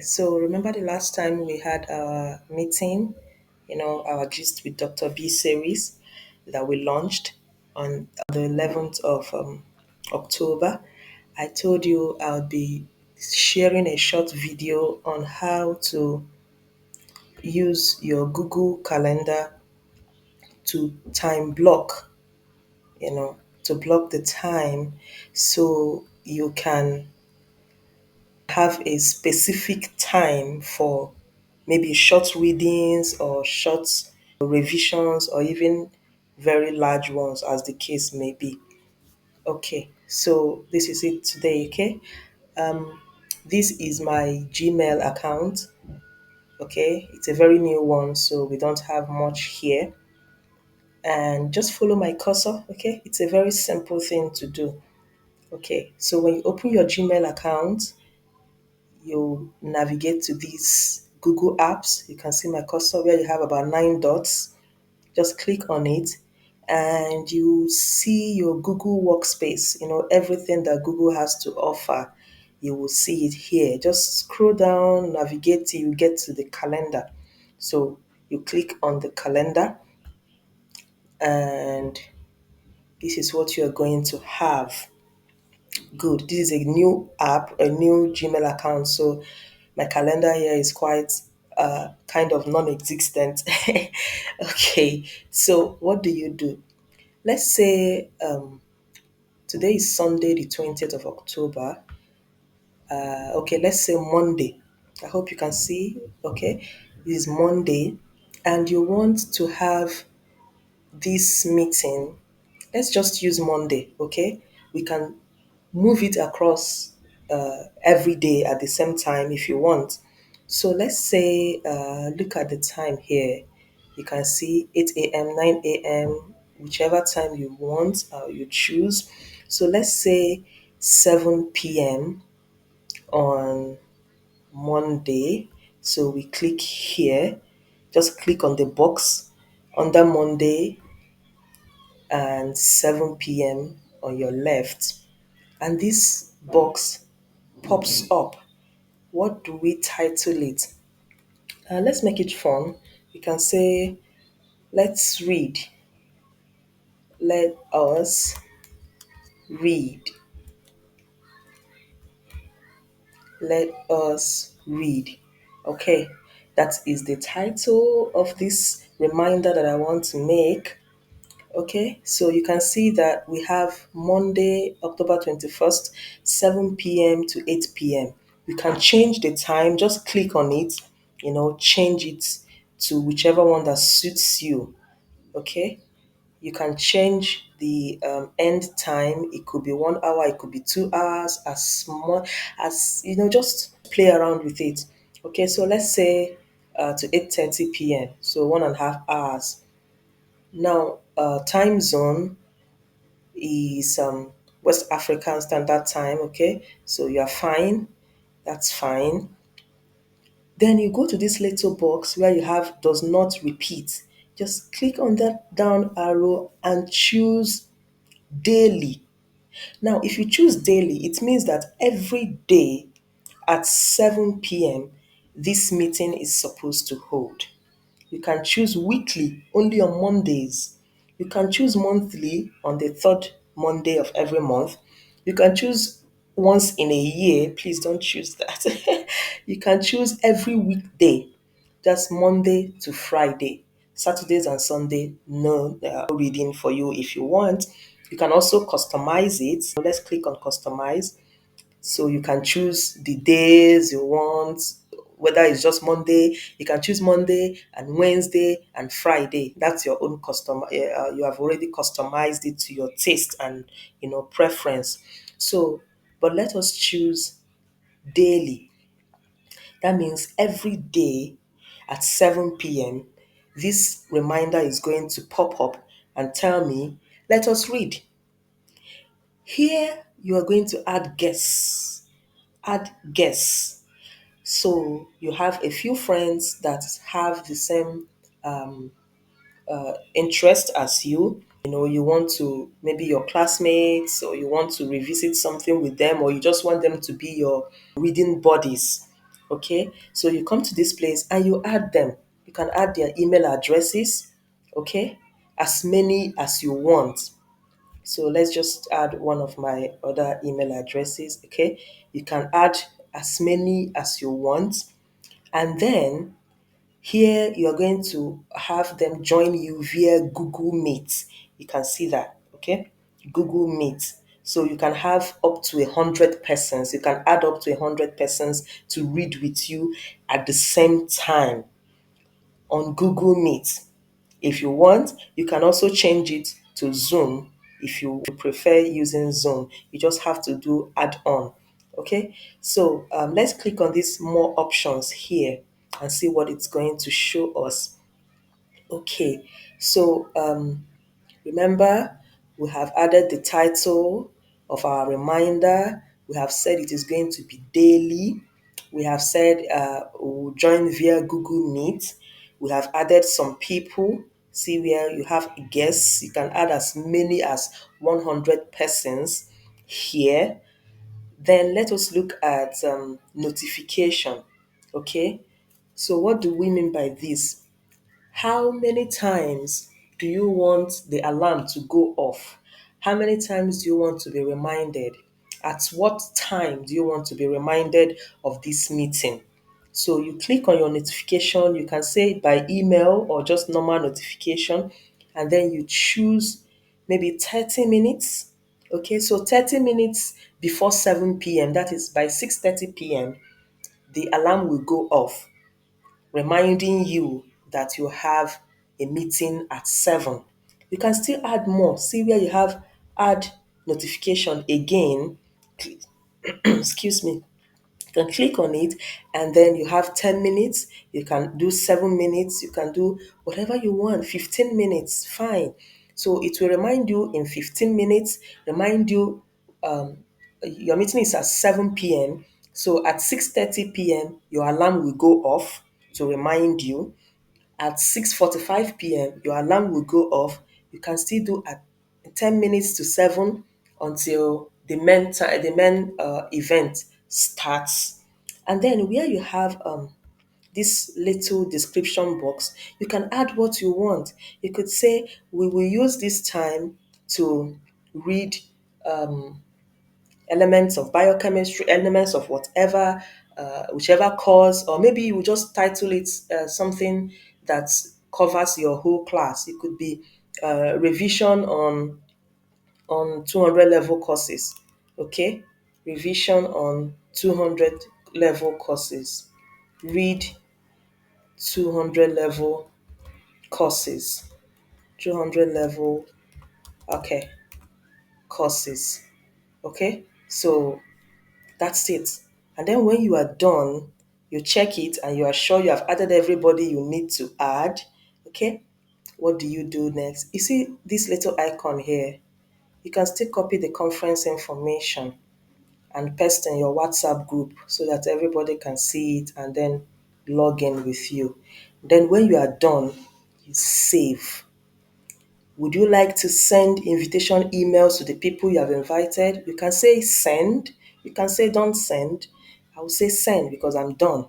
So remember the last time we had our meeting, our Gist with Dr. B series that we launched on the 11th of October. I told you I'll be sharing a short video on how to use your Google Calendar to time block, to block the time so you can have a specific time for maybe short readings or short revisions or even very large ones as the case may be. Okay, so this is it today, okay? This is my Gmail account, okay? It's a very new one, so we don't have much here. And just follow my cursor, okay? It's a very simple thing to do. Okay, so when you open your Gmail account, you navigate to these Google apps. You can see my cursor where you have about 9 dots. Just click on it and you see your Google Workspace, everything that Google has to offer. You will see it here. Just scroll down, navigate till you get to the calendar. So you click on the calendar and this is what you're going to have. Good. This is a new app, a new Gmail account. So my calendar here is quite kind of non-existent. Okay. So what do you do? Let's say today is Sunday, the 20th of October. Okay, let's say Monday. I hope you can see. Okay, this is Monday, and you want to have this meeting. Let's just use Monday. Okay, we can move it across every day at the same time if you want. So let's say, look at the time here. You can see 8 a.m., 9 a.m., whichever time you want, you choose. So let's say 7 p.m. on Monday. So we click here, just click on the box under Monday and 7 p.m. on your left. And this box pops up. What do we title it? Let's make it fun. We can say, let's read. Let us read. Let us read. Okay, that is the title of this reminder that I want to make. Okay, so you can see that we have Monday, October 21st, 7 p.m. to 8 p.m. You can change the time, just click on it, change it to whichever one that suits you. Okay, you can change the end time. It could be 1 hour, it could be 2 hours, as small as just play around with it. Okay, so let's say to 8:30 p.m. So 1.5 hours. Now, time zone is West African Standard Time. Okay, so you are fine. That's fine. Then you go to this little box where you have does not repeat. Just click on that down arrow and choose daily. Now, if you choose daily, it means that every day at 7 p.m., this meeting is supposed to hold. You can choose weekly, only on Mondays. You can choose monthly on the third Monday of every month. You can choose once in a year. Please don't choose that. You can choose every weekday. That's Monday to Friday. Saturdays and Sunday, no reading for you if you want. You can also customize it. So let's click on customize. So you can choose the days you want, whether it's just Monday, you can choose Monday and Wednesday and Friday. That's your own custom. You have already customized it to your taste and preference. So, but let us choose daily. That means every day at 7 p.m., this reminder is going to pop up and tell me, let us read. Here, you are going to add guests. Add guests. So you have a few friends that have the same interest as you. You want to, maybe your classmates, or you want to revisit something with them, or you just want them to be your reading buddies. Okay, so you come to this place and you add them. You can add their email addresses, okay, as many as you want. So let's just add one of my other email addresses, okay. You can add as many as you want, and then here you're going to have them join you via Google Meet. You can see that, okay? Google Meet. So you can have up to 100 persons. You can add up to 100 persons to read with you at the same time on Google Meet. If you want, you can also change it to Zoom if you prefer using Zoom. You just have to do add on. Okay, so let's click on these more options here and see what it's going to show us. Okay, so remember, we have added the title of our reminder. We have said it is going to be daily. We have said we'll join via Google Meet. We have added some people. See where you have guests. You can add as many as 100 persons here. Then let us look at notification. Okay, so what do we mean by this? How many times do you want the alarm to go off? How many times do you want to be reminded? At what time do you want to be reminded of this meeting? So you click on your notification, you can say by email or just normal notification, and then you choose maybe 30 minutes. Okay, so 30 minutes before 7 p.m., that is by 6:30 p.m., the alarm will go off reminding you that you have a meeting at 7. You can still add more. See where you have add notification again. Excuse me. You can click on it and then you have 10 minutes. You can do 7 minutes. You can do whatever you want. 15 minutes, fine. So it will remind you in 15 minutes, remind you your meeting is at 7 p.m. So at 6:30 p.m., your alarm will go off to remind you. At 6:45 p.m., your alarm will go off. You can still do at 10 minutes to 7 until the main event starts. And then where you have this little description box, you can add what you want. You could say, we will use this time to read elements of biochemistry, elements of whatever, whichever course, or maybe you just title it something that covers your whole class. It could be revision on 200 level courses. Okay, revision on 200 level courses. Read 200 level courses. 200 level, okay, courses. Okay, so that's it. And then when you are done, you check it and you are sure you have added everybody you need to add. Okay, what do you do next? You see this little icon here. You can still copy the conference information and paste in your WhatsApp group so that everybody can see it and then log in with you. Then when you are done, you save. Would you like to send invitation emails to the people you have invited? You can say send. You can say don't send. I will say send because I'm done.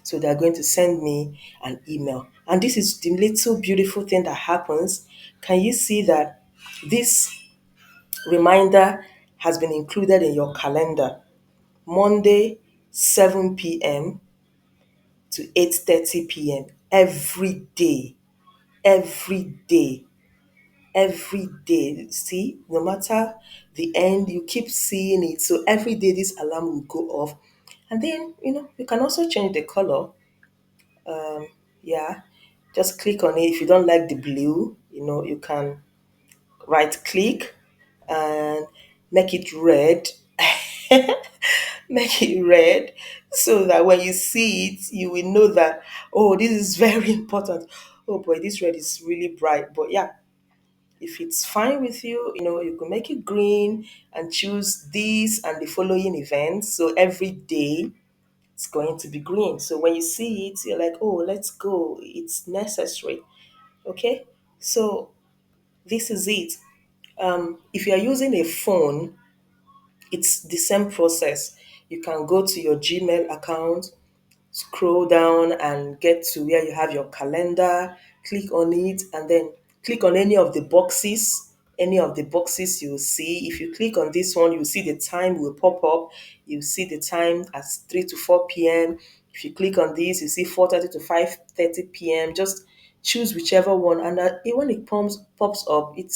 So they're going to send me an email. And this is the little beautiful thing that happens. Can you see that this reminder has been included in your calendar? Monday, 7 p.m. to 8:30 p.m. every day. Every day. Every day. See, no matter the end, you keep seeing it. So every day this alarm will go off. And then, you can also change the color. Yeah. Just click on it. If you don't like the blue, you can right click and make it red. Make it red so that when you see it, you will know that, oh, this is very important. Oh boy, this red is really bright. But yeah, if it's fine with you, you can make it green and choose these and the following events. So every day it's going to be green. So when you see it, you're like, oh, let's go. It's necessary. Okay. So this is it. If you're using a phone, it's the same process. You can go to your Gmail account, scroll down and get to where you have your calendar, click on it, and then click on any of the boxes. Any of the boxes you will see. If you click on this one, you'll see the time will pop up. You see the time as 3 to 4 p.m. If you click on this, you see 4:30 to 5:30 p.m. Just choose whichever one, and when it pops up, it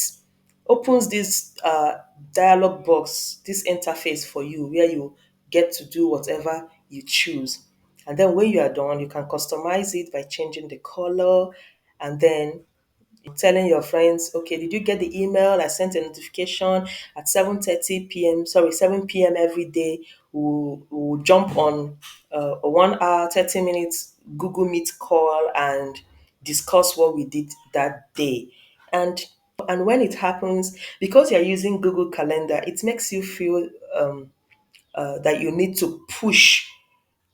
opens this dialog box, this interface for you where you get to do whatever you choose. And then when you are done, you can customize it by changing the color, and then telling your friends, okay, did you get the email? I sent a notification at 7:30 p.m. Sorry, 7 p.m. every day. We'll jump on a 1 hour, 30 minutes Google Meet call and discuss what we did that day. And when it happens, because you're using Google Calendar, it makes you feel that you need to push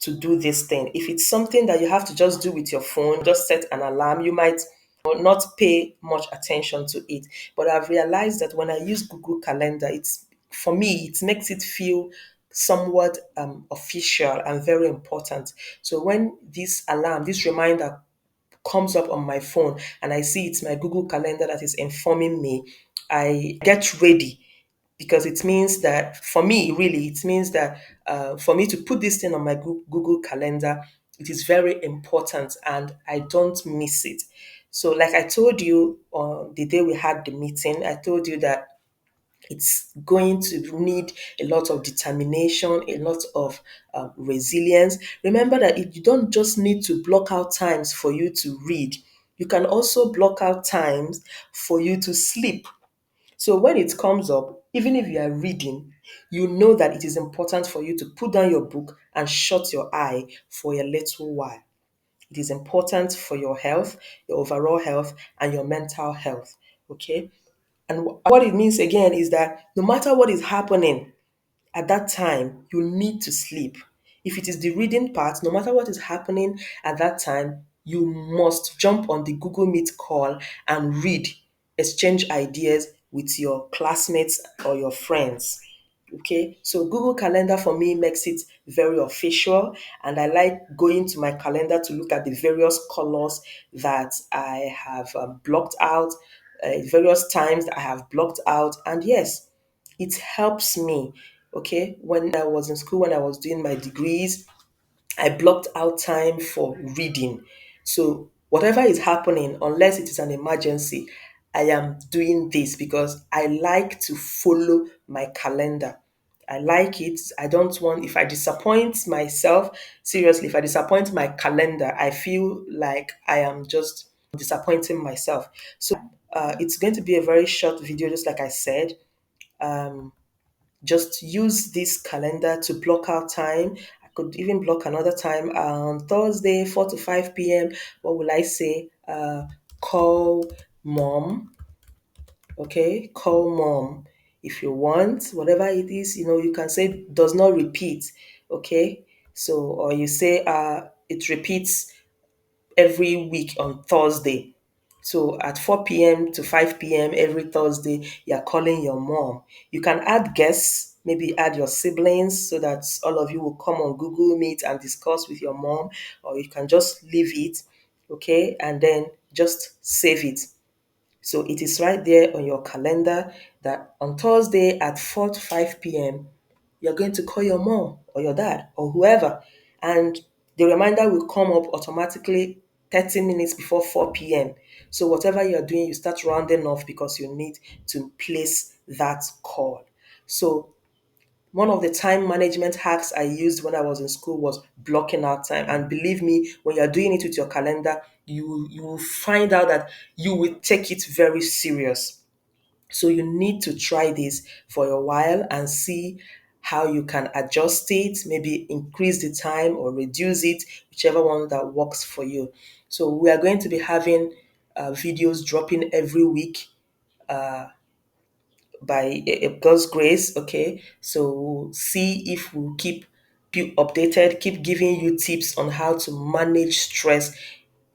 to do this thing. If it's something that you have to just do with your phone, just set an alarm, you might not pay much attention to it. But I've realized that when I use Google Calendar, it's for me, it makes it feel somewhat official and very important. So when this alarm, this reminder comes up on my phone and I see it's my Google Calendar that is informing me, I get ready, because it means that for me, really, it means that for me to put this thing on my Google Calendar, it is very important and I don't miss it. So, like I told you on the day we had the meeting, I told you that it's going to need a lot of determination, a lot of resilience. Remember that you don't just need to block out times for you to read, you can also block out times for you to sleep. So when it comes up, even if you are reading, you know that it is important for you to put down your book and shut your eye for a little while. It is important for your health, your overall health, and your mental health. Okay. And what it means again is that no matter what is happening, at that time, you need to sleep. If it is the reading part, no matter what is happening at that time, you must jump on the Google Meet call and read, exchange ideas with your classmates or your friends. Okay, so Google Calendar for me makes it very official, and I like going to my calendar to look at the various colors that I have blocked out, various times that I have blocked out, and yes, it helps me. Okay, when I was in school, when I was doing my degrees, I blocked out time for reading. So whatever is happening, unless it is an emergency, I am doing this because I like to follow my calendar. I like it. I don't want, if I disappoint myself, seriously, if I disappoint my calendar, I feel like I am just disappointing myself. So it's going to be a very short video, just like I said. Just use this calendar to block out time. I could even block another time on Thursday, 4 to 5 p.m. What will I say? Call mom. Okay, call mom. If you want, whatever it is, you can say does not repeat. Okay, so, or you say it repeats every week on Thursday. So at 4 p.m. to 5 p.m. every Thursday, you're calling your mom. You can add guests, maybe add your siblings so that all of you will come on Google Meet and discuss with your mom, or you can just leave it, okay, and then just save it. So it is right there on your calendar that on Thursday at 4 to 5 p.m., you're going to call your mom or your dad or whoever. And the reminder will come up automatically 30 minutes before 4 p.m. So whatever you're doing, you start rounding off because you need to place that call. So one of the time management hacks I used when I was in school was blocking out time. And believe me, when you're doing it with your calendar, you will find out that you will take it very serious. So you need to try this for a while and see how you can adjust it, maybe increase the time or reduce it, whichever one that works for you. So we are going to be having videos dropping every week by God's grace. Okay, so we'll see if we'll keep you updated, keep giving you tips on how to manage stress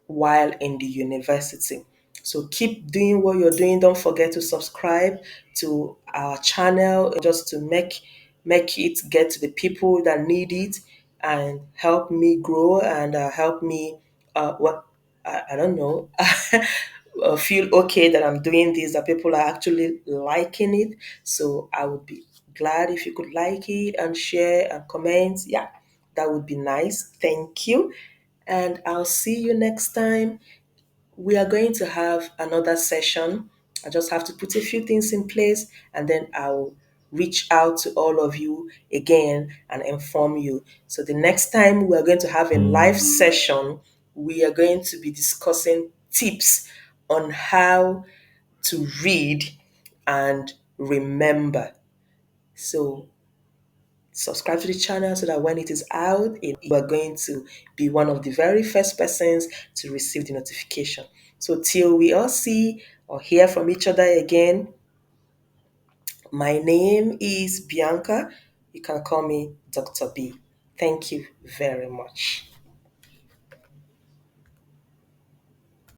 while in the university. So keep doing what you're doing. Don't forget to subscribe to our channel just to make it get to the people that need it. and help me grow and help me, what, I don't know, feel okay that I'm doing this, that people are actually liking it. So I would be glad if you could like it and share and comment. Yeah, that would be nice. Thank you. And I'll see you next time. We are going to have another session. I just have to put a few things in place and then I'll reach out to all of you again and inform you. So the next time we are going to have a live session, we are going to be discussing tips on how to read and remember. So subscribe to the channel so that when it is out, you are going to be one of the very first persons to receive the notification. So till we all see or hear from each other again, my name is Bianca. You can call me Dr. B. Thank you very much.